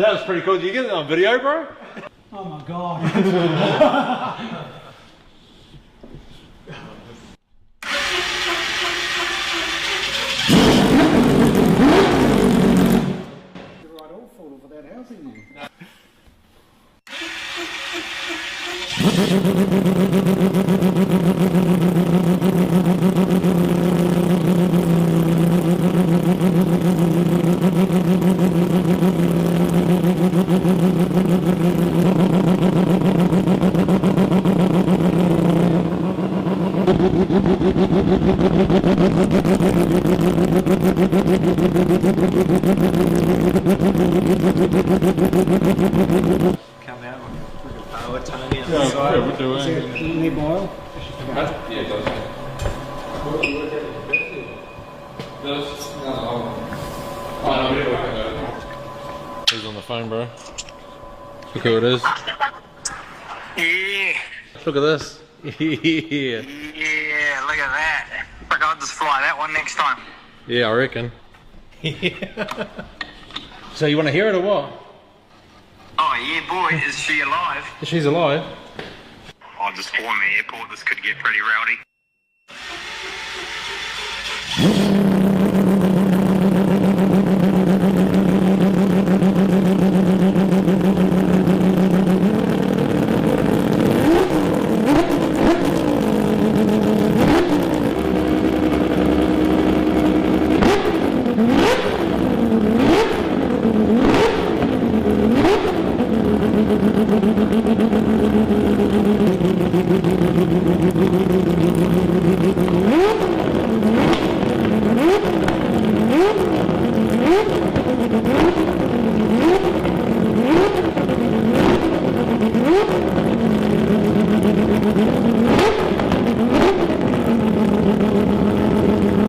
That was pretty cool. Did you get it on video, bro? Oh my god. You're right all full of that housing you. Come out like a freaking power Tony on the Yeah, side. we're doing. Need boil? Yeah, it does. Who's on the phone, bro? Look who it is. Yeah, Look at this. Yeah. yeah, look at that. Fuck, I'll just fly that one next time. Yeah, I reckon. So you want to hear it or what? Oh yeah, boy, is she alive? She's alive. I'll just warn the airport, this could get pretty rowdy.